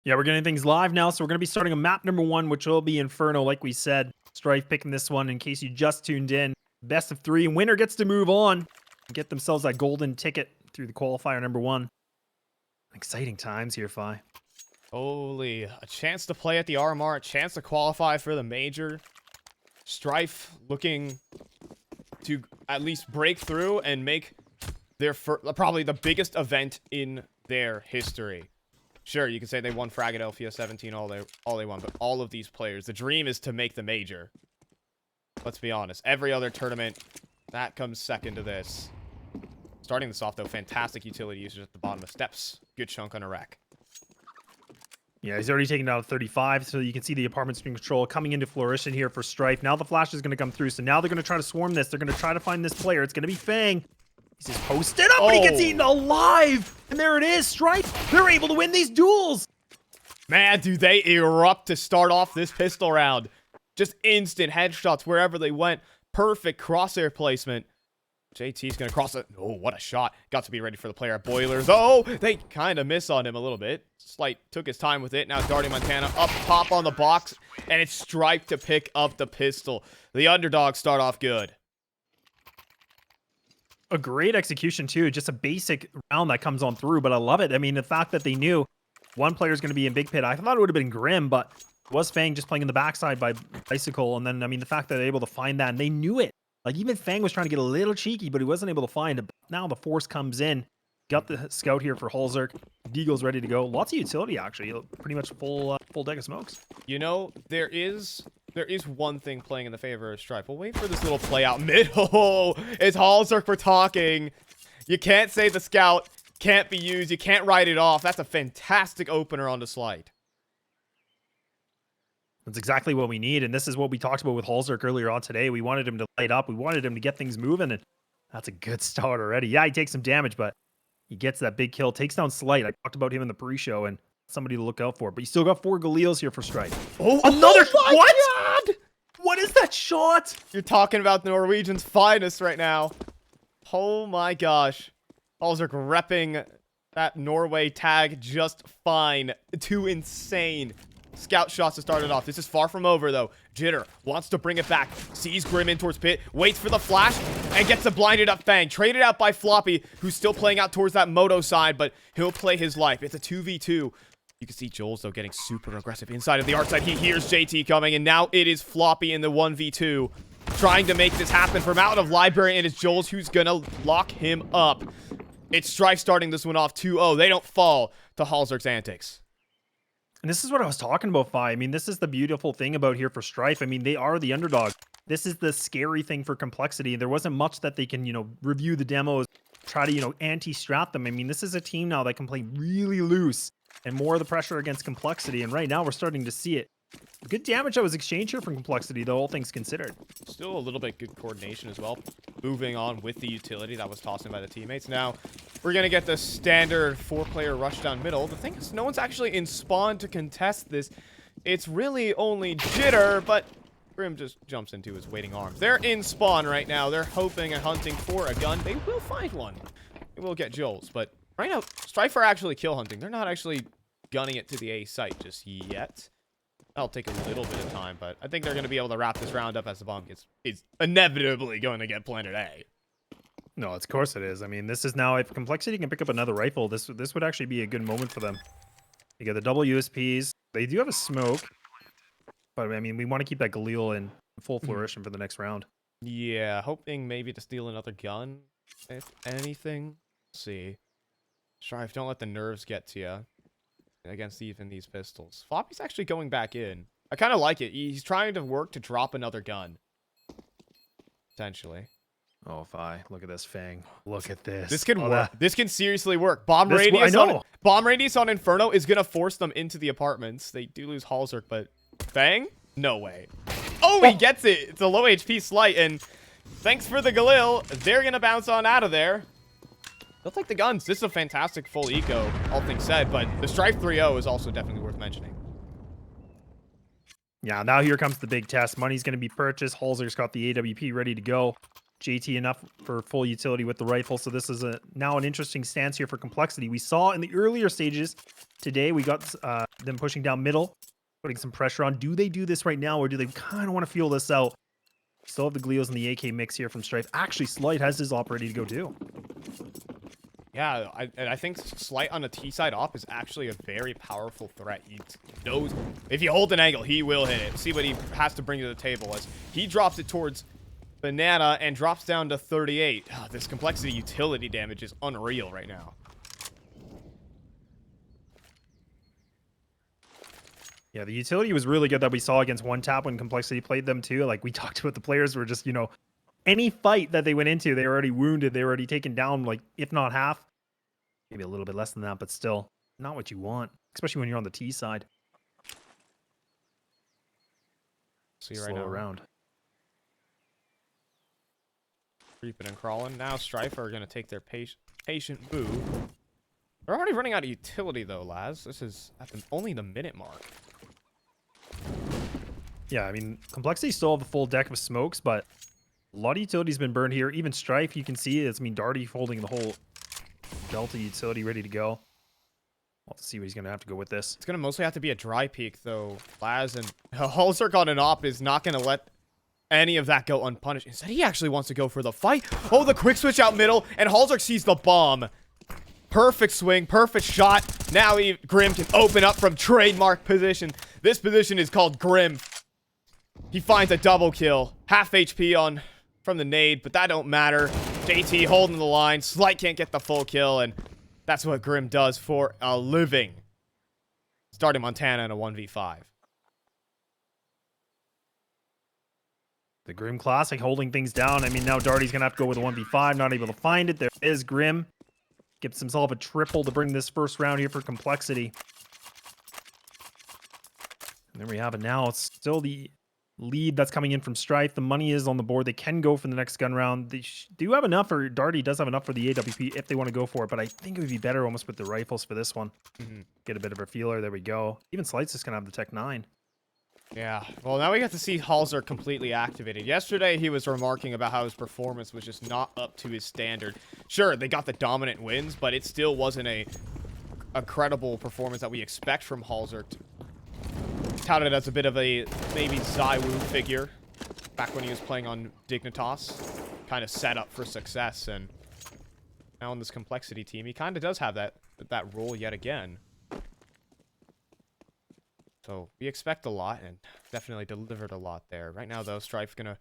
Yeah, we're getting things live now, so we're going to be starting on map number 1, which will be Inferno, like we said. Strife picking this one in case you just tuned in. Best of 3, and winner gets to move on and get themselves that golden ticket through the qualifier number 1. Exciting times here, Fi. Holy, a chance to play at the RMR, a chance to qualify for the major. Strife looking to at least break through and make their probably the biggest event in their history. Sure, you can say they won Philadelphia 17 all they won, but all of these players, the dream is to make the major. Let's be honest. Every other tournament, that comes second to this. Starting this off, though, fantastic utility usage at the bottom of steps. Good chunk on a wreck. Yeah, he's already taken down 35, so you can see the apartment stream control coming into flourishing here for Strife. Now the flash is going to come through, so now they're going to try to swarm this. They're going to try to find this player. It's going to be Fang. He's just posted up, and he gets eaten alive! And there it is, Strife! They're able to win these duels! Man, do they erupt to start off this pistol round. Just instant headshots wherever they went. Perfect crosshair placement. JT's going to cross it. Oh, what a shot. Got to be ready for the player at Boilers. Oh, they kind of miss on him a little bit. Slight took his time with it. Now Darty Montana up top on the box. And it's Stripe to pick up the pistol. The underdogs start off good. A great execution, too. Just a basic round that comes on through, but I love it. I mean, the fact that they knew one player is going to be in Big Pit, I thought it would have been Grim, but it was Fang just playing in the backside by Bicycle. And then, I mean, the fact that they're able to find that, and they knew it. Like, even Fang was trying to get a little cheeky, but he wasn't able to find it. But now the force comes in. Got the scout here for Holzerk. Deagle's ready to go. Lots of utility, actually. Pretty much full deck of smokes. You know, there is one thing playing in the favor of Strife. We'll wait for this little play out mid. Oh, it's Holzerk for talking. You can't say the scout can't be used. You can't write it off. That's a fantastic opener on the slide. That's exactly what we need, and this is what we talked about with Holzerk earlier on today. We wanted him to light up. We wanted him to get things moving, and that's a good start already. Yeah, he takes some damage, but he gets that big kill. Takes down Slight. I talked about him in the pre-show, and somebody to look out for. But you still got 4 Galeals here for Strife. Oh, another! Oh what? God! What is that shot? You're talking about the Norwegian's finest right now. Oh my gosh. Holzerk repping that Norway tag just fine. Too insane. Scout shots to start it off. This is far from over, though. Jitter wants to bring it back. Sees Grim in towards pit. Waits for the flash. And gets a blinded up Fang. Traded out by Floppy, who's still playing out towards that Moto side. But he'll play his life. It's a 2v2. You can see Joel's, though, getting super aggressive inside of the art side. He hears JT coming. And now it is Floppy in the 1v2. Trying to make this happen from out of library. And it's Joel's who's going to lock him up. It's Strife starting this one off 2-0. They don't fall to Holzerk's antics. And this is what I was talking about, Fi. I mean, this is the beautiful thing about here for Strife. I mean, they are the underdog. This is the scary thing for Complexity. There wasn't much that they can, review the demos, try to, anti-strat them. I mean, this is a team now that can play really loose and more of the pressure against Complexity. And right now, we're starting to see it. Good damage that was exchanged here from Complexity, though, all things considered. Still a little bit good coordination as well. Moving on with the utility that was tossed in by the teammates. Now, we're going to get the standard 4-player rush down middle. The thing is, no one's actually in spawn to contest this. It's really only Jitter, but Grim just jumps into his waiting arms. They're in spawn right now. They're hoping and hunting for a gun. They will find one. They will get Joel's, but right now, Strife are actually kill hunting. They're not actually gunning it to the A site just yet. That'll take a little bit of time, but I think they're going to be able to wrap this round up as the bomb is inevitably going to get planted A. No, of course it is. I mean, this is now, if Complexity can pick up another rifle, this would actually be a good moment for them. You get the double USPs. They do have a smoke, but I mean, we want to keep that Galil in full flourishing for the next round. Yeah, hoping maybe to steal another gun, if anything. Let's see. Strife, don't let the nerves get to you against even these pistols. Floppy's actually going back in. I kind of like it. He's trying to work to drop another gun. Potentially. Oh, Fi, look at this Fang. Look at this. This can work. This can seriously work. Bomb radius on Inferno is going to force them into the apartments. They do lose Holzerk, but Fang? No way. Oh, he gets it. It's a low HP slight, and thanks for the Galil. They're going to bounce on out of there. They'll take the guns. This is a fantastic full eco, all things said, but the Strife 3-0 is also definitely worth mentioning. Yeah, now here comes the big test. Money's going to be purchased. Holzer's got the AWP ready to go. JT enough for full utility with the rifle. So this is now an interesting stance here for Complexity. We saw in the earlier stages today, we got them pushing down middle, putting some pressure on. Do they do this right now, or do they kind of want to feel this out? Still have the Gleos and the AK mix here from Strife. Actually, Slight has his op ready to go too. Yeah, I think Slight on the T side op is actually a very powerful threat. He knows if you hold an angle, he will hit it. See what he has to bring to the table as he drops it towards Banana and drops down to 38. Oh, this Complexity utility damage is unreal right now. Yeah, the utility was really good that we saw against One Tap when Complexity played them too. Like we talked about, the players were just, you know, any fight that they went into, they were already wounded. They were already taken down, like if not half, maybe a little bit less than that, but still not what you want, especially when you're on the T side. See right now around. Creeping and crawling. Now Strife are going to take their patient move. They're already running out of utility though, Laz. This is at only the minute mark. Yeah, I mean, Complexity still have a full deck of smokes, but a lot of utility's been burned here. Even Strife, you can see it's, I mean, Darty holding the whole Delta utility ready to go. We'll have to see what he's going to have to go with this. It's going to mostly have to be a dry peek though. Laz and Hulzerk on an op is not going to let any of that go unpunished. Instead, he actually wants to go for the fight. Oh, the quick switch out middle, and Hulzerk sees the bomb. Perfect swing, perfect shot. Now Grim can open up from trademark position. This position is called Grim. He finds a double kill. Half HP on from the nade, but that don't matter. JT holding the line. Slight can't get the full kill, and that's what Grim does for a living. Starting Montana in a 1v5. The Grim Classic holding things down. I mean, now Darty's going to have to go with a 1v5. Not able to find it. There is Grim. Gives himself a triple to bring this first round here for Complexity. And there we have it now. It's still the lead that's coming in from Strife. The money is on the board. They can go for the next gun round. They do have enough, or Darty does have enough for the AWP if they want to go for it, but I think it would be better almost with the rifles for this one. Get a bit of a feeler. There we go. Even Slight's just going to have the Tech 9. Yeah, well, now we get to see Hulzer completely activated. Yesterday, he was remarking about how his performance was just not up to his standard. Sure, they got the dominant wins, but it still wasn't a credible performance that we expect from Hulzer. Touted as a bit of a maybe Zywoo figure back when he was playing on Dignitas. Kind of set up for success, and now on this Complexity team, he kind of does have that role yet again. So we expect a lot, and definitely delivered a lot there. Right now, though, Strife gonna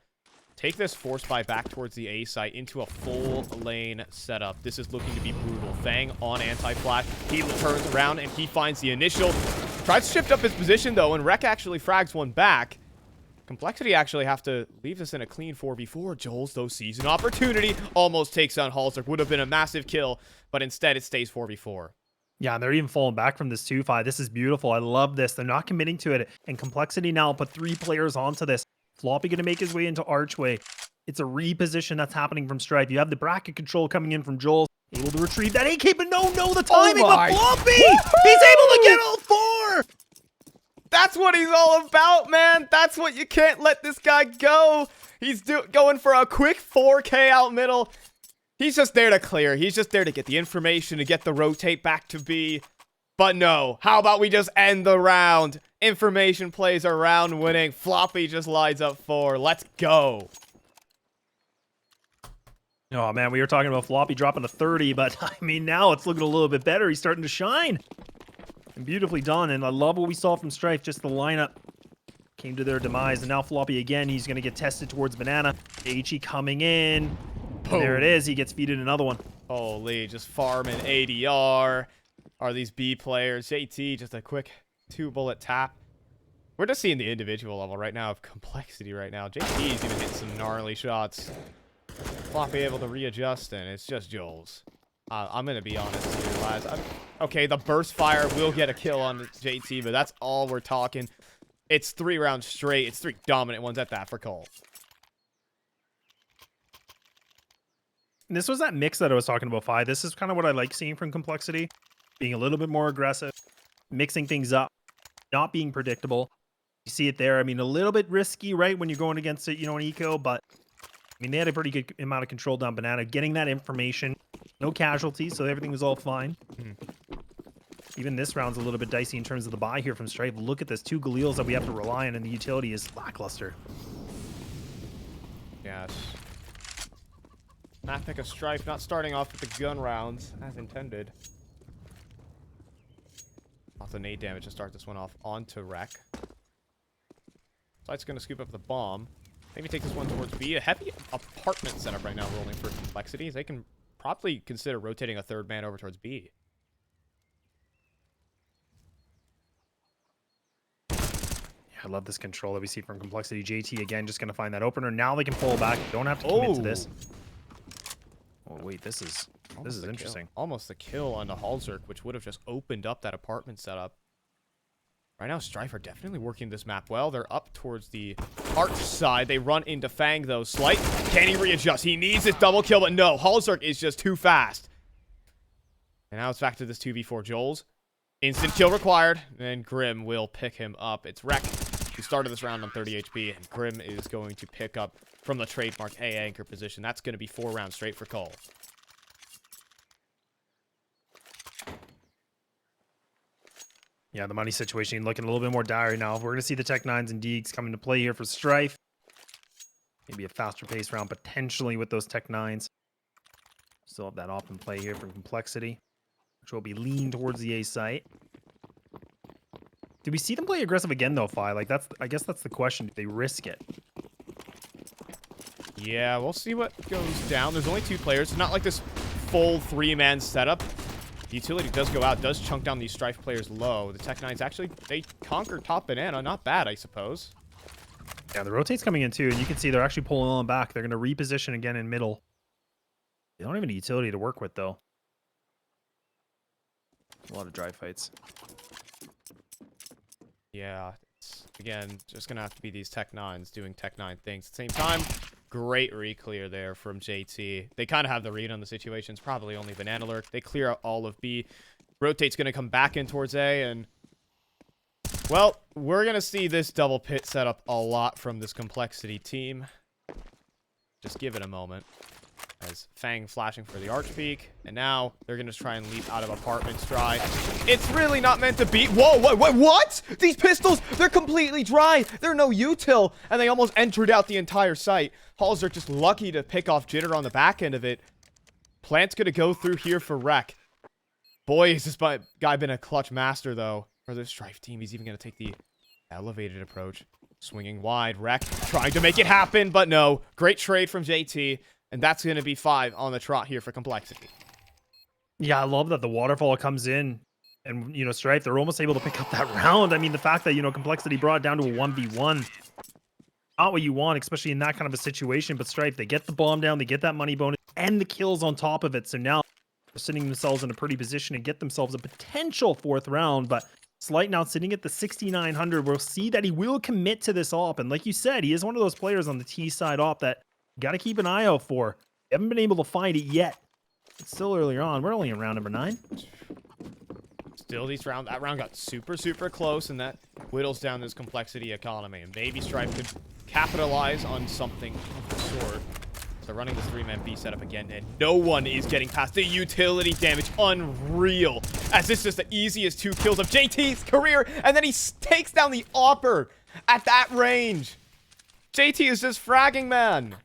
take this force buy back towards the A site into a full lane setup. This is looking to be brutal. Fang on anti-flash. He turns around, and he finds the initial. Tries to shift up his position, though, and Rek actually frags one back. Complexity actually have to leave this in a clean 4v4. Joel's, though, sees an opportunity. Almost takes on Hulzerk. Would have been a massive kill, but instead it stays 4v4. Yeah, and they're even falling back from this 2-5. This is beautiful. I love this. They're not committing to it. And Complexity now put 3 players onto this. Floppy going to make his way into Archway. It's a reposition that's happening from Strife. You have the bracket control coming in from Joel. Able to retrieve that AK, but no, the timing of Floppy! He's able to get all 4! That's what he's all about, man. That's what you can't let this guy go. He's going for a quick 4K out middle. He's just there to clear. He's just there to get the information, to get the rotate back to B. But no, how about we just end the round? Information plays a round winning. Floppy just lines up 4. Let's go. Oh, man, we were talking about Floppy dropping to 30, but I mean, now it's looking a little bit better. He's starting to shine. And beautifully done. And I love what we saw from Strife. Just the lineup came to their demise. And now Floppy again, he's going to get tested towards Banana. HE coming in. And there it is. He gets feeded another one. Holy, just farming ADR. Are these B players? JT, just a quick 2-bullet tap. We're just seeing the individual level right now of Complexity right now. JT is going to hit some gnarly shots. Floppy able to readjust, and it's just Joel's. I'm going to be honest here, lads. Okay, the burst fire will get a kill on JT, but that's all we're talking. It's 3 rounds straight. It's 3 dominant ones at that for Cole. And this was that mix that I was talking about, Fi. This is kind of what I like seeing from Complexity. Being a little bit more aggressive, mixing things up, not being predictable. You see it there. I mean, a little bit risky, right, when you're going against it, you know, an eco, but I mean, they had a pretty good amount of control down Banana. Getting that information, no casualties, so everything was all fine. Even this round's a little bit dicey in terms of the buy here from Strife. Look at this, 2 Galils that we have to rely on, and the utility is lackluster. Yes. Math pick of Strife, not starting off with the gun rounds as intended. Lots of nade damage to start this one off onto Wreck. Sight's gonna scoop up the bomb. Maybe take this one towards B. A heavy apartment setup right now rolling for complexities. They can probably consider rotating a third man over towards B. I love this control that we see from Complexity. JT again just going to find that opener. Now they can pull back. Don't have to commit to this. Oh wait, this is interesting. Almost the kill on the Halzerk, which would have just opened up that apartment setup. Right now, Strife are definitely working this map well. They're up towards the arch side. They run into Fang though. Slight, can he readjust? He needs this double kill, but no, Halzerk is just too fast. And now it's back to this 2v4 Joel's. Instant kill required, and Grim will pick him up. It's Wreck who started this round on 30 HP, and Grim is going to pick up from the trademark A anchor position. That's going to be 4 rounds straight for Cole. Yeah, the money situation looking a little bit more dire now. We're going to see the Tech 9s and Deegs come into play here for Strife. Maybe a faster paced round potentially with those Tech 9s. Still have that off in play here from Complexity, which will be lean towards the A site. Do we see them play aggressive again though, Fi? Like I guess that's the question. Do they risk it? Yeah, we'll see what goes down. There's only 2 players. It's not like this full 3-man setup. The utility does go out, does chunk down these Strife players low. The Tech 9s actually, they conquered top Banana. Not bad, I suppose. Yeah, the rotate's coming in too, and you can see they're actually pulling on back. They're going to reposition again in middle. They don't have any utility to work with though. A lot of dry fights. Yeah, it's, again, just going to have to be these Tech 9s doing Tech 9 things. At the same time, great re-clear there from JT. They kind of have the read on the situation. It's probably only Banana Lurk. They clear out all of B. Rotate's going to come back in towards A, and... well, we're going to see this double pit set up a lot from this Complexity team. Just give it a moment. As Fang flashing for the arch peak, and now they're gonna try and leap out of apartments dry. It's really not meant to be. Whoa, what? These pistols, they're completely dry. They're no util, and they almost entered out the entire site. Halzerk just lucky to pick off Jitter on the back end of it. Plant's gonna go through here for Wreck. Boy, has this guy been a clutch master though. For the Strife team, he's even gonna take the elevated approach. Swinging wide, Wreck trying to make it happen, but no. Great trade from JT. And that's going to be 5 on the trot here for Complexity. Yeah, I love that the waterfall comes in. And, you know, Strife, they're almost able to pick up that round. I mean, the fact that, you know, Complexity brought it down to a 1v1. Not what you want, especially in that kind of a situation. But Strife, they get the bomb down, they get that money bonus, and the kills on top of it. So now they're sitting themselves in a pretty position to get themselves a potential 4th round. But Slight now sitting at the 6,900. We'll see that he will commit to this op. And like you said, he is one of those players on the T side op that got to keep an eye out for. We haven't been able to find it yet. It's still earlier on. We're only in round number 9. Still that round got super close, and that whittles down this Complexity economy. And maybe Strife could capitalize on something of the sort. They're running this 3-man B setup again, and no one is getting past the utility damage. Unreal. As this is the easiest 2 kills of JT's career, and then he takes down the Opper at that range. JT is just fragging, man.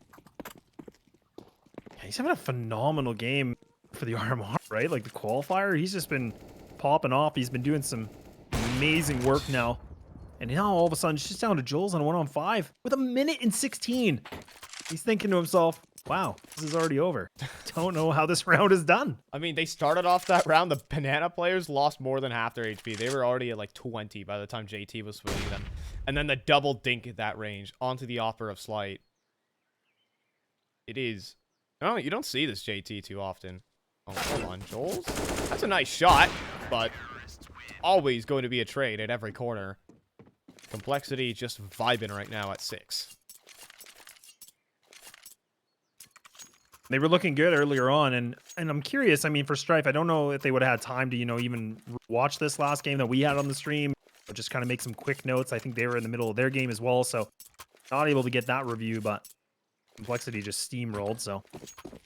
He's having a phenomenal game for the RMR, right? Like the qualifier, he's just been popping off. He's been doing some amazing work now. And now all of a sudden, it's just down to Jules on a 1-on-5 with 1:16. He's thinking to himself, wow, this is already over. Don't know how this round is done. I mean, they started off that round. The Banana players lost more than half their HP. They were already at like 20 by the time JT was swinging them. And then the double dink at that range onto the offer of Slight. It is... no, you don't see this JT too often. Oh, hold on, Joel's? That's a nice shot, but always going to be a trade at every corner. Complexity just vibing right now at 6. They were looking good earlier on, and I'm curious, I mean, for Strife, I don't know if they would have had time to, you know, even watch this last game that we had on the stream, or just kind of make some quick notes. I think they were in the middle of their game as well, so not able to get that review, but Complexity just steamrolled. So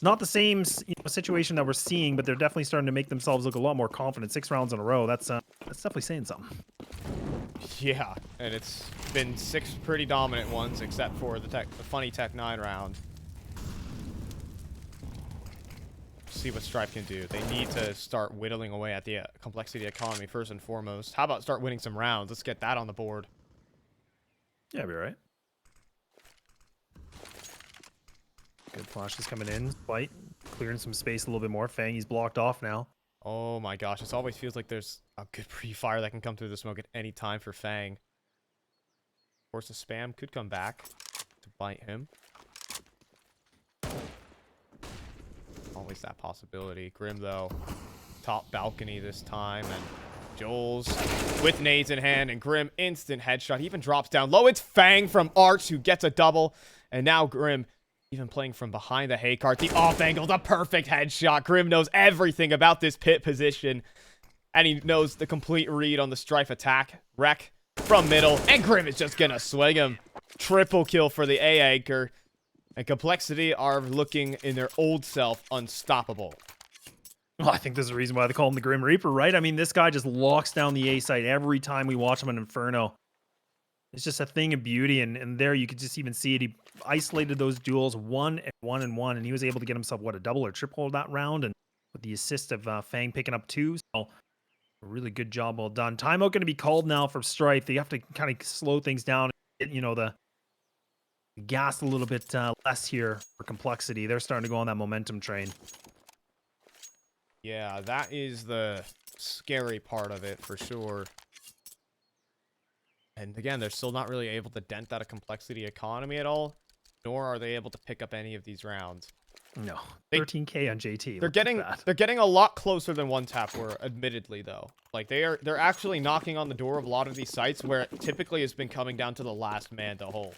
not the same situation that we're seeing, but they're definitely starting to make themselves look a lot more confident. 6 rounds in a row. That's definitely saying something. Yeah, and it's been 6 pretty dominant ones, except for the funny Tech 9 round. See what Strife can do. They need to start whittling away at the complexity economy first and foremost. How about start winning some rounds? Let's get that on the board. Yeah, be right. Good flashes coming in. Fight. Clearing some space a little bit more. Fang, he's blocked off now. Oh my gosh, this always feels like there's a good pre-fire that can come through the smoke at any time for Fang. Of course, the spam could come back to bite him. Always that possibility. Grim, though, top balcony this time, and Joel's with nades in hand, and Grim, instant headshot. He even drops down low. It's Fang from Arch who gets a double, and now Grim even playing from behind the hay cart. The off angle, the perfect headshot. Grim knows everything about this pit position, and he knows the complete read on the Strife attack. Wreck from middle, and Grim is just gonna swing him. Triple kill for the A anchor. And Complexity are looking in their old self unstoppable. Well, I think there's a reason why they call him the Grim Reaper, right? I mean, this guy just locks down the A site every time we watch him in Inferno. It's just a thing of beauty, and there you could just even see it. He isolated those duels 1 and 1 and 1, and he was able to get himself, what, a double or triple that round, and with the assist of Fang picking up 2. So, a really good job, well done. Timeout going to be called now for Strife. They have to kind of slow things down and get, the gas a little bit less here for Complexity. They're starting to go on that momentum train. Yeah, that is the scary part of it for sure. And again, they're still not really able to dent that Complexity economy at all, nor are they able to pick up any of these rounds. No, 13K on JT. They're getting a lot closer than one tap were, admittedly, though. Like they're actually knocking on the door of a lot of these sites where it typically has been coming down to the last man to hold.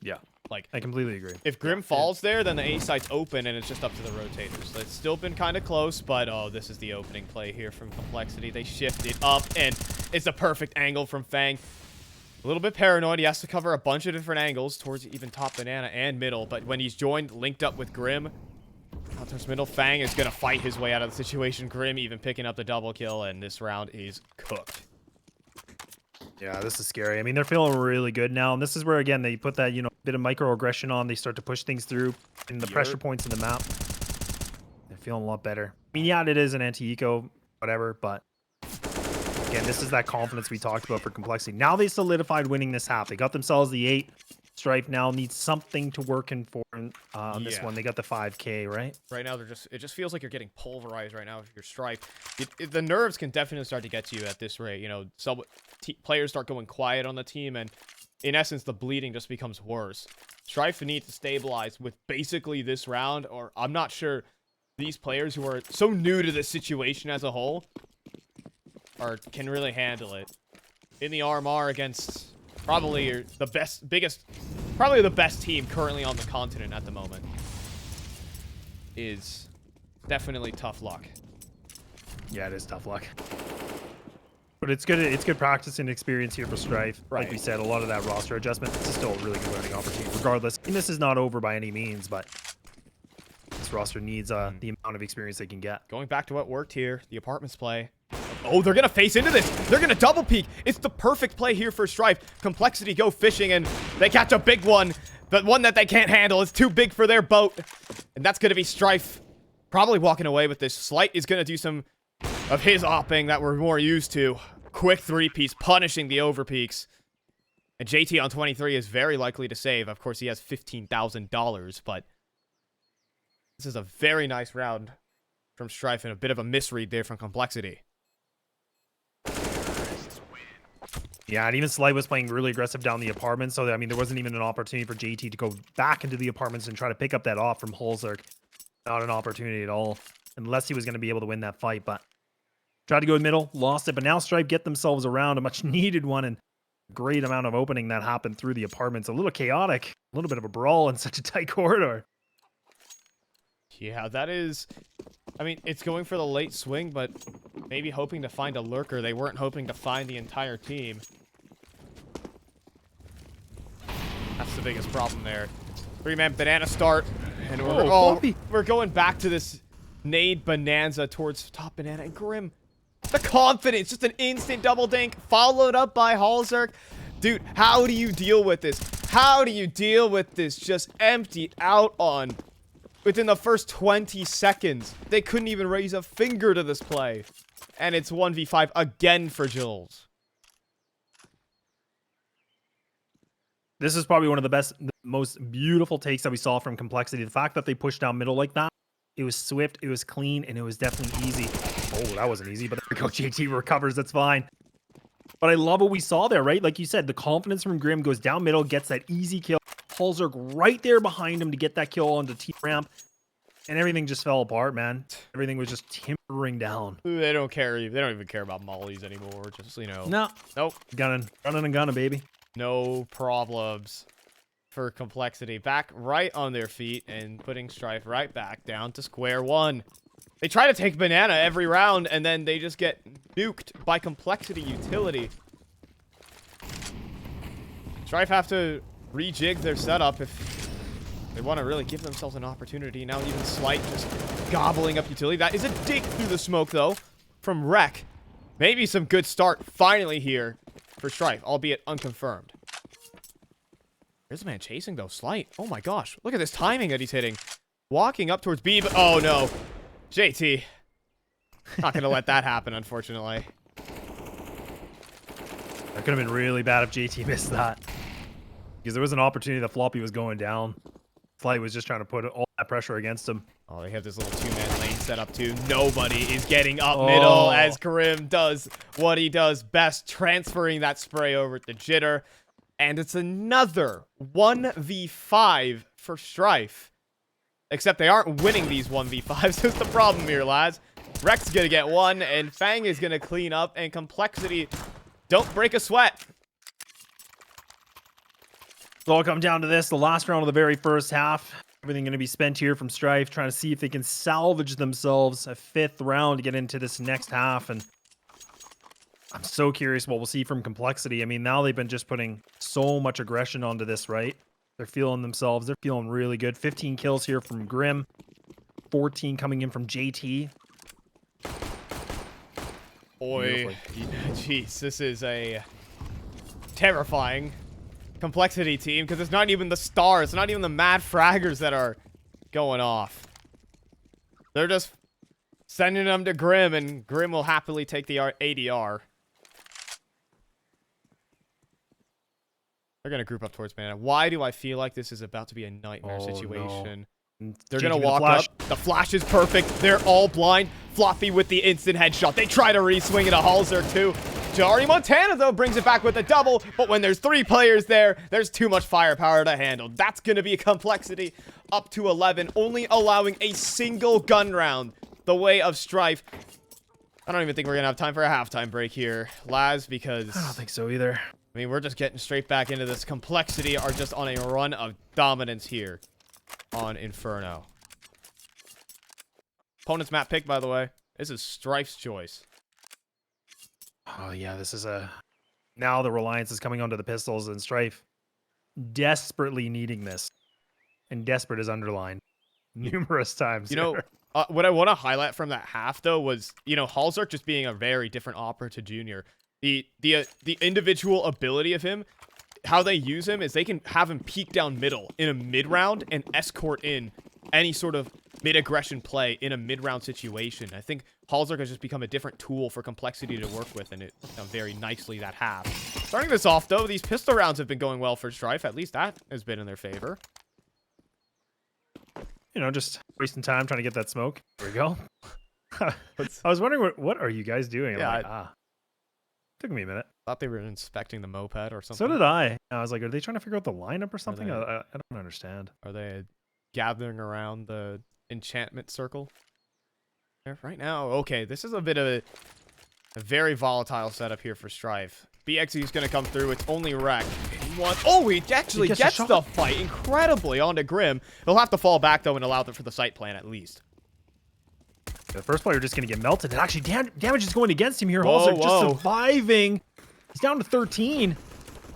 Yeah, like I completely agree. If Grim falls there, then the A site's open and it's just up to the rotators. So it's still been kind of close, but oh, this is the opening play here from Complexity. They shift it up, and it's a perfect angle from Fang. A little bit paranoid. He has to cover a bunch of different angles towards even top banana and middle, but when he's joined, linked up with Grim, out towards middle, Fang is going to fight his way out of the situation. Grim even picking up the double kill, and this round is cooked. Yeah, this is scary. I mean, they're feeling really good now, and this is where, again, they put that, bit of microaggression on. They start to push things through in the pressure points in the map. They're feeling a lot better. I mean, yeah, it is an anti-eco, whatever, but again, this is that confidence we talked about for Complexity. Now they solidified winning this half. They got themselves the 8. Strife now needs something to work in for on this one. They got the 5K, right? Right now, it just feels like you're getting pulverized right now if you're Strife. The nerves can definitely start to get to you at this rate. Players start going quiet on the team, and in essence, the bleeding just becomes worse. Strife needs to stabilize with basically this round, or I'm not sure these players who are so new to this situation as a whole can really handle it. In the RMR against probably the best team currently on the continent at the moment is definitely tough luck. Yeah, it is tough luck. But it's good practice and experience here for Strife. Right. Like we said, a lot of that roster adjustment. This is still a really good learning opportunity, regardless. I mean, this is not over by any means, but this roster needs the amount of experience they can get. Going back to what worked here, the apartments play. Oh, they're going to face into this. They're going to double peek. It's the perfect play here for Strife. Complexity go fishing, and they catch a big one. But one that they can't handle. It's too big for their boat. And that's going to be Strife probably walking away with this. Slight is going to do some of his opping that we're more used to. Quick 3-piece, punishing the overpeaks. And JT on 23 is very likely to save. Of course, he has $15,000, but this is a very nice round from Strife and a bit of a misread there from Complexity. Yeah, and even Slight was playing really aggressive down the apartments, so I mean, there wasn't even an opportunity for JT to go back into the apartments and try to pick up that off from Holzerk. Not an opportunity at all, unless he was going to be able to win that fight, but tried to go middle, lost it, but now Stripe get themselves around a much needed one, and great amount of opening that happened through the apartments. A little chaotic, a little bit of a brawl in such a tight corridor. Yeah, that is... I mean, it's going for the late swing, but maybe hoping to find a lurker. They weren't hoping to find the entire team. That's the biggest problem there. 3-man banana start. And we're going back to this nade bonanza towards top banana. And Grim, the confidence, just an instant double dink, followed up by Halzerk. Dude, how do you deal with this? How do you deal with this? Just emptied out on within the first 20 seconds. They couldn't even raise a finger to this play. And it's 1v5 again for Jules. This is probably one of the best, most beautiful takes that we saw from Complexity. The fact that they pushed down middle like that, it was swift, it was clean, and it was definitely easy. Oh, that wasn't easy, but there we go. JT recovers, that's fine. But I love what we saw there, right? Like you said, the confidence from Grim goes down middle, gets that easy kill. Halzerk right there behind him to get that kill onto T-ramp. And everything just fell apart, man. Everything was just timbering down. They don't care. They don't even care about mollies anymore. Just, you know. No. Nope. Running and gunning, baby. No problems for Complexity. Back right on their feet and putting Strife right back down to square one. They try to take banana every round, and then they just get nuked by Complexity utility. Strife have to rejig their setup if they want to really give themselves an opportunity. Now even Slight just gobbling up utility. That is a dig through the smoke, though, from Rek. Maybe some good start finally here for Strife, albeit unconfirmed. There's a man chasing, though. Slight. Oh, my gosh. Look at this timing that he's hitting. Walking up towards B, but oh, no. JT. Not going to let that happen, unfortunately. That could have been really bad if JT missed that. Because there was an opportunity that Floppy was going down. Slight was just trying to put all that pressure against him. Oh, they have this little two-man lane set up, too. Nobody is getting up middle as Karim does what he does best, transferring that spray over to Jitter. And it's another 1v5 for Strife. Except they aren't winning these 1v5s. That's the problem here, lads. Rek's gonna get one, and Fang is gonna clean up, and Complexity don't break a sweat. So I'll come down to this, the last round of the very first half. Everything going to be spent here from Strife, trying to see if they can salvage themselves a 5th round to get into this next half. And I'm so curious what we'll see from Complexity. I mean, now they've been just putting so much aggression onto this, right? They're feeling themselves. They're feeling really good. 15 kills here from Grim. 14 coming in from JT. Boy, jeez, this is a terrifying Complexity team, because it's not even the stars, not even the mad fraggers that are going off. They're just sending them to Grim, and Grim will happily take the ADR. They're going to group up towards Banana. Why do I feel like this is about to be a nightmare situation? No. They're going to walk up. The flash is perfect. They're all blind. Floppy with the instant headshot. They try to re-swing it. A Halzerk too. Jari Montana, though, brings it back with a double. But when there's 3 players there, there's too much firepower to handle. That's going to be a Complexity up to 11, only allowing a single gun round the way of Strife. I don't even think we're going to have time for a halftime break here, Laz, because... I don't think so either. I mean, we're just getting straight back into this. Complexity are just on a run of dominance here on Inferno. Opponent's map pick, by the way. This is Strife's choice. Oh, yeah, this is a... Now the reliance is coming onto the pistols, and Strife desperately needing this. And desperate is underlined numerous times. You know, what I want to highlight from that half, though, was, you know, Halzerk just being a very different opera to Junior. The individual ability of him, how they use him is they can have him peek down middle in a mid-round and escort in any sort of mid-aggression play in a mid-round situation. I think Halzerk has just become a different tool for Complexity to work with, and it done very nicely that half. Starting this off, though, these pistol rounds have been going well for Strife. At least that has been in their favor. You know, just wasting time trying to get that smoke. There we go. I was wondering, what are you guys doing? Yeah, like, took me a minute. Thought they were inspecting the moped or something. So did I. I was like, are they trying to figure out the lineup or something? I don't understand. Are they gathering around the enchantment circle? Right now, okay, this is a bit of a very volatile setup here for Strife. BXE is going to come through. It's only Rek. Oh, he actually gets the fight incredibly onto Grim. He'll have to fall back, though, and allow for the sight plan at least. The first player just going to get melted. And actually, damage is going against him here. Halzerk just surviving. He's down to 13.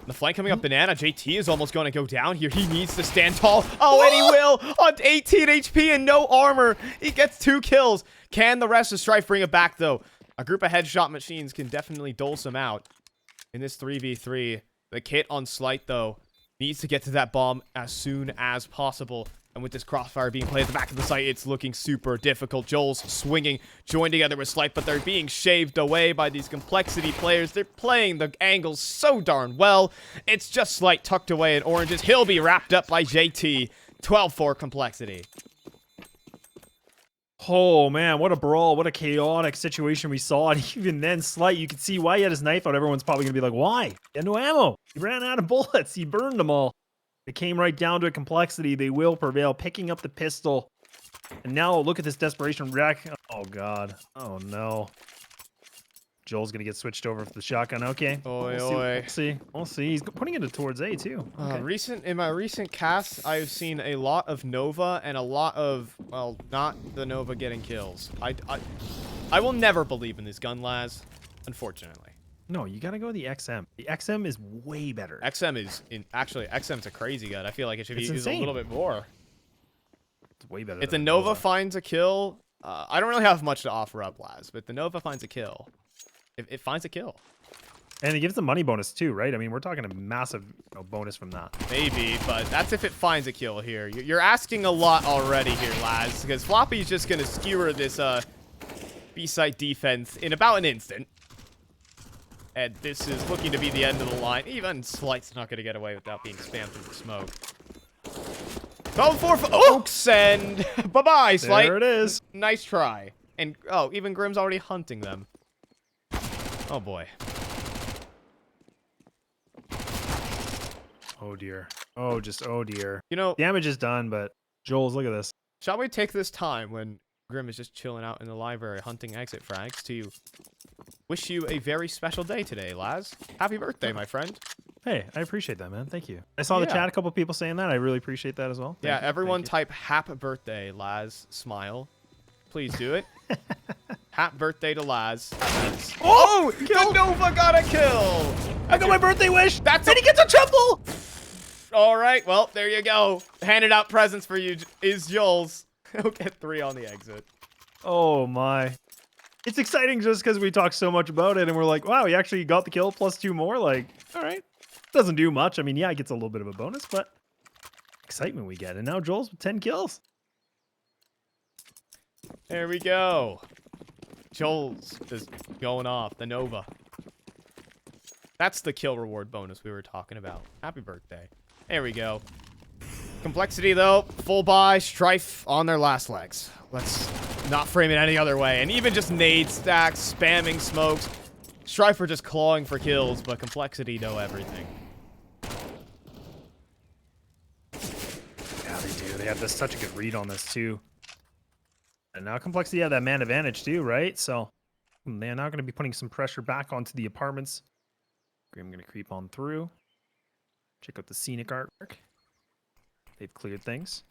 The flank coming up banana. JT is almost going to go down here. He needs to stand tall. Oh, and he will on 18 HP and no armor. He gets 2 kills. Can the rest of Strife bring it back, though? A group of headshot machines can definitely dole some out in this 3v3. The kit on Slight, though, needs to get to that bomb as soon as possible. And with this crossfire being played at the back of the site, it's looking super difficult. Joel's swinging, joined together with Slight, but they're being shaved away by these complexity players. They're playing the angles so darn well. It's just Slight tucked away in oranges. He'll be wrapped up by JT. 12-4 complexity. Oh, man, what a brawl. What a chaotic situation we saw. And even then, Slight, you can see why he had his knife out. Everyone's probably going to be like, why? He had no ammo. He ran out of bullets. He burned them all. It came right down to a complexity. They will prevail, picking up the pistol. And now look at this desperation wreck. Oh, God. Oh, no. Joel's going to get switched over for the shotgun. Okay. We'll see. We'll see. He's putting it towards A, too. Okay. In my recent casts, I've seen a lot of Nova and a lot of, well, not the Nova getting kills. I will never believe in this gun, Laz, unfortunately. No, you got to go with the XM. The XM is way better. Actually, XM's a crazy gun. I feel like it should be used a insane. little bit more. It's way better. If the Nova finds a kill, I don't really have much to offer up, Laz, but if the Nova finds a kill, it finds a kill. And it gives the money bonus too, right? I mean, we're talking a massive bonus from that. Maybe, but that's if it finds a kill here. You're asking a lot already here, Laz, because Floppy's just going to skewer this B-site defense in about an instant. And this is looking to be the end of the line. Even Slight's not going to get away without being spammed through the smoke. 12-4 Oaks, and bye-bye, Slight. There it is. Nice try. And, oh, even Grim's already hunting them. Oh, boy. Oh, dear. Oh, oh, dear. You know, damage is done, but Joel's, look at this. Shall we take this time when Grim is just chilling out in the library hunting exit frags to wish you a very special day today, Laz? Happy birthday, my friend. Hey, I appreciate that, man. Thank you. I saw the chat, a couple people saying that. I really appreciate that as well. Thank you. Everyone type happy birthday, Laz. Smile. Please do it. Happy birthday to Laz. Oh! The Nova got a kill! I got my birthday wish! And he gets a triple! All right, well, there you go. Handed out presents for you is Joel's. He'll get 3 on the exit. Oh, my. It's exciting just because we talked so much about it, and we're like, wow, he actually got the kill plus 2 more. Like, all right. Doesn't do much. I mean, yeah, he gets a little bit of a bonus, but excitement we get. And now Joel's with 10 kills. There we go. Joel's is going off. The Nova. That's the kill reward bonus we were talking about. Happy birthday. There we go. Complexity, though, full buy, Strife on their last legs. Let's not frame it any other way. And even just nade stacks, spamming smokes. Strife are just clawing for kills, but Complexity know everything. Yeah, they do. They have such a good read on this, too. And now Complexity have that man advantage, too, right? So they're now going to be putting some pressure back onto the apartments. Grim going to creep on through. Check out the scenic artwork. They've cleared things.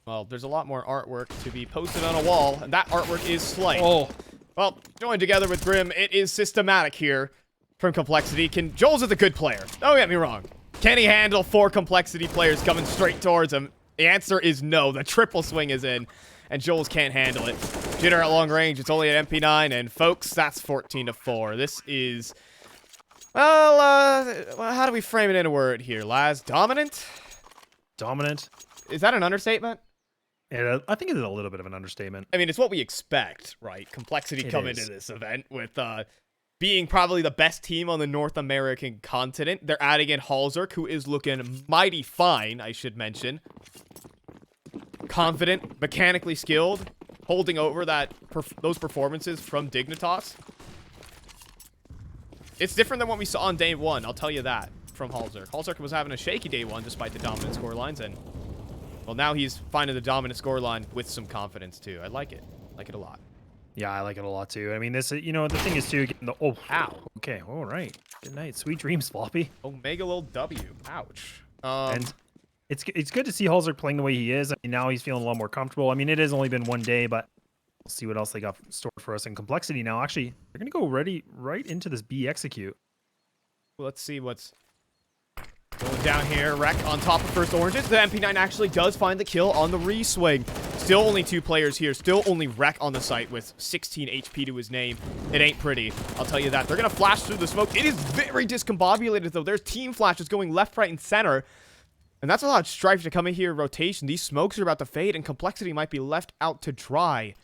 Well, there's a lot more artwork to be posted on a wall, and that artwork is Slight. Oh. Well, joined together with Grim, it is systematic here from Complexity. Joel's is a good player. Don't get me wrong. Can he handle 4 Complexity players coming straight towards him? The answer is no. The triple swing is in, and Joel's can't handle it. Jitter at long range, it's only an MP9, and folks, that's 14-4. This is, well, how do we frame it in a word here, Laz? Dominant? Dominant. Is that an understatement? Yeah, I think it's a little bit of an understatement. I mean, it's what we expect, right? Complexity coming to this event with being probably the best team on the North American continent. They're adding in Halzerk, who is looking mighty fine, I should mention. Confident, mechanically skilled, holding over those performances from Dignitas. It's different than what we saw on day 1, I'll tell you that, from Halzerk. Halzerk was having a shaky day 1 despite the dominant scorelines, and well, now he's finding the dominant scoreline with some confidence too. I like it. I like it a lot. Yeah, I like it a lot too. I mean, this, you know, the thing is too, getting the, oh, ow. Okay, all right. Good night. Sweet dreams, Floppy. Omega little W. Ouch. And it's good to see Halzerk playing the way he is. I mean, now he's feeling a lot more comfortable. I mean, it has only been 1 day, but we'll see what else they got stored for us in Complexity now. Actually, they're going to go right into this B execute. Well, let's see what's down here. Wreck on top of first oranges. The MP9 actually does find the kill on the re-swing. Still only 2 players here. Still only Wreck on the site with 16 HP to his name. It ain't pretty. I'll tell you that. They're going to flash through the smoke. It is very discombobulated, though. There's team flashes going left, right, and center. And that's allowed Strife to come in here in rotation. These smokes are about to fade, and Complexity might be left out to dry.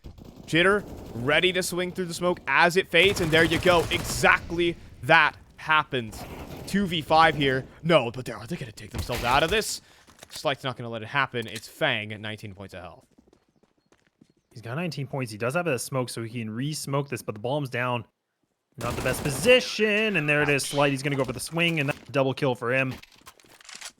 Jitter ready to swing through the smoke as it fades, and there you go. Exactly that happens. 2v5 here. No, but are they going to take themselves out of this? Slight's not going to let it happen. It's Fang at 19 points of health. He's got 19 points. He does have a smoke, so he can re-smoke this, but the bomb's down. Not the best position, and there it is. Slight, he's going to go for the swing, and that's a double kill for him.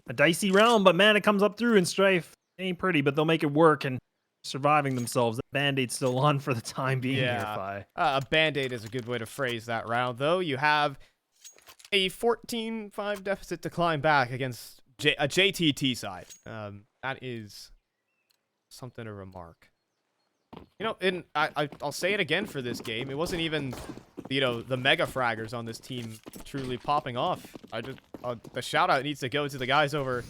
A dicey round, but man, it comes up through, and Strife ain't pretty, but they'll make it work, and surviving themselves. The Band-Aid's still on for the time being here, Fi. A Band-Aid is a good way to phrase that round, though. You have a 14-5 deficit to climb back against a JTT side. That is something to remark. You know, and I'll say it again for this game. It wasn't even, you know, the mega fraggers on this team truly popping off. The shout out needs to go to the guys over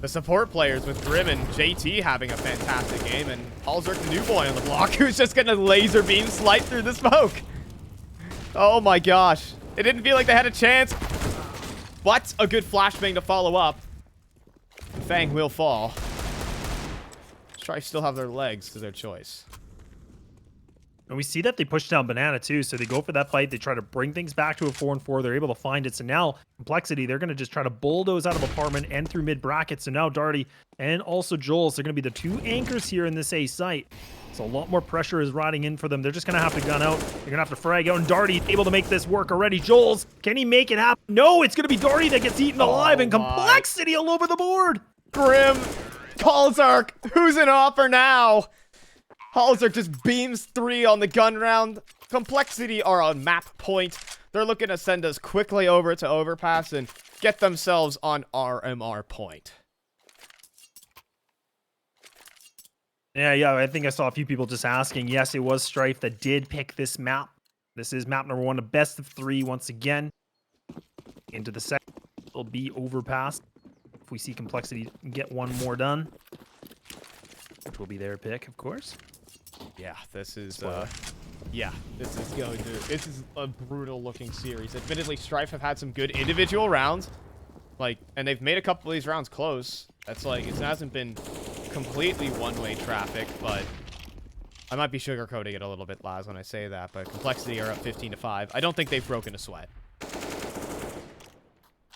the support players, with Grim and JT having a fantastic game, and Halzerk, the new boy on the block, who's just gonna laser beam Slight through the smoke. Oh my gosh. It didn't feel like they had a chance, but a good flashbang to follow up. Fang will fall. Strife still have their legs to their choice. And we see that they push down Banana too, so they go for that fight. They try to bring things back to a 4-4. They're able to find it. So now Complexity, they're going to just try to bulldoze out of apartment and through mid bracket. So now Darty and also Joel, so they're going to be the 2 anchors here in this A site. So a lot more pressure is riding in for them. They're just going to have to gun out. They're going to have to frag out, and Darty able to make this work already. Joel's, can he make it happen? No, it's going to be Darty that gets eaten alive, and Complexity all over the board. Grim, Halzerk, who's in offer now? Halzerk just beams 3 on the gun round. Complexity are on map point. They're looking to send us quickly over to Overpass and get themselves on RMR point. Yeah, I think I saw a few people just asking. Yes, it was Strife that did pick this map. This is map number 1, a best of 3 once again. Into the second, it'll be Overpass. If we see Complexity get one more done, which will be their pick, of course. Yeah, this is this is a brutal looking series. Admittedly, Strife have had some good individual rounds, and they've made a couple of these rounds close. That's it hasn't been completely one-way traffic, but I might be sugarcoating it a little bit, Laz, when I say that. But Complexity are up 15-5. I don't think they've broken a sweat.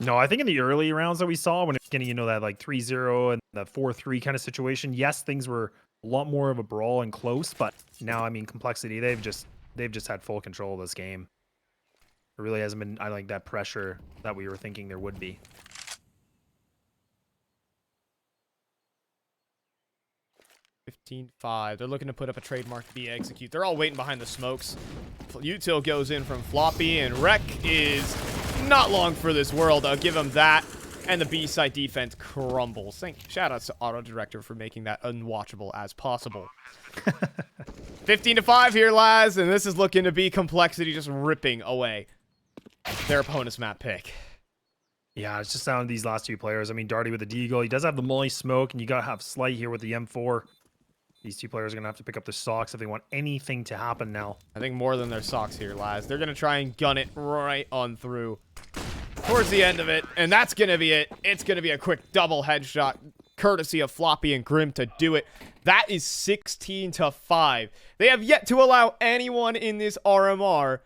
No, I think in the early rounds that we saw, when it's getting, you know, that like 3-0 and that 4-3 kind of situation, yes, things were a lot more of a brawl and close, but now, I mean, Complexity, they've just had full control of this game. There really hasn't been, that pressure that we were thinking there would be. $15-5. They're looking to put up a trademark B execute. They're all waiting behind the smokes. Util goes in from Floppy, and Wreck is not long for this world. I'll give him that. And the B side defense crumbles. Shout outs to Auto Director for making that unwatchable as possible. 15-5 here, Laz, and this is looking to be Complexity just ripping away their opponent's map pick. Yeah, it's just down to these last 2 players. I mean, Darty with the Deagle, he does have the Molly Smoke, and you gotta have Slight here with the M4. These 2 players are gonna have to pick up their socks if they want anything to happen now. I think more than their socks here, Laz. They're gonna try and gun it right on through towards the end of it, and that's gonna be it. It's gonna be a quick double headshot, courtesy of Floppy and Grim to do it. That is 16-5. They have yet to allow anyone in this RMR